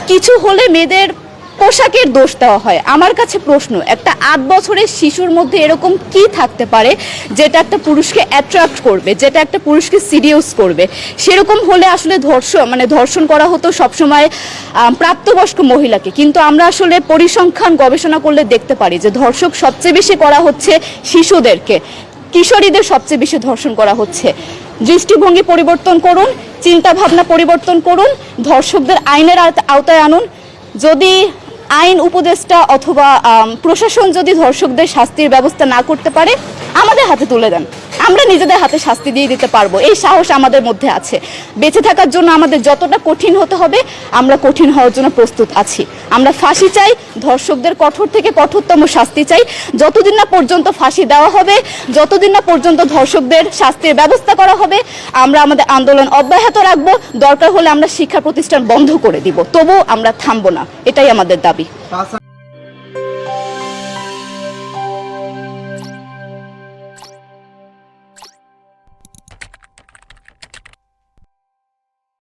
কিছু হলে মেয়েদের পোশাকের দোষ দেওয়া হয়। আমার কাছে প্রশ্ন, একটা 8 বছরের শিশুর মধ্যে এরকম কি থাকতে পারে যেটা একটা পুরুষকে অ্যাট্রাক্ট করবে, যেটা একটা পুরুষকে সিরিয়াস করবে? সেরকম হলে আসলে ধর্ষণ করা হতো সবসময় প্রাপ্তবয়স্ক মহিলাকে, কিন্তু আমরা আসলে পরিসংখ্যান গবেষণা করলে দেখতে পারি যে ধর্ষক সবচেয়ে বেশি করা হচ্ছে শিশুদেরকে, কিশোরীদের সবচেয়ে বেশি ধর্ষণ করা হচ্ছে। দৃষ্টিভঙ্গি পরিবর্তন করুন, চিন্তা ভাবনা পরিবর্তন করুন, ধর্ষকদের আইনের আওতায় আনুন। যদি আইন উপদেষ্টা অথবা প্রশাসন যদি ধর্ষকদের শাস্তির ব্যবস্থা না করতে পারে, আমাদের হাতে তুলে দেন, আমরা নিজেদের হাতে শাস্তি দিয়ে দিতে পারবো। এই সাহস আমাদের মধ্যে আছে। বেঁচে থাকার জন্য আমাদের যতটা কঠিন হতে হবে, আমরা কঠিন হওয়ার জন্য প্রস্তুত আছি। আমরা ফাঁসি চাই, ধর্ষকদের কঠোর থেকে কঠোরতম শাস্তি চাই। যতদিন না পর্যন্ত ফাঁসি দেওয়া হবে, যতদিন না পর্যন্ত ধর্ষকদের শাস্তির ব্যবস্থা করা হবে, আমরা আমাদের আন্দোলন অব্যাহত রাখবো। দরকার হলে আমরা শিক্ষা প্রতিষ্ঠান বন্ধ করে দিব, তবুও আমরা থামবো না। এটাই আমাদের দাবি।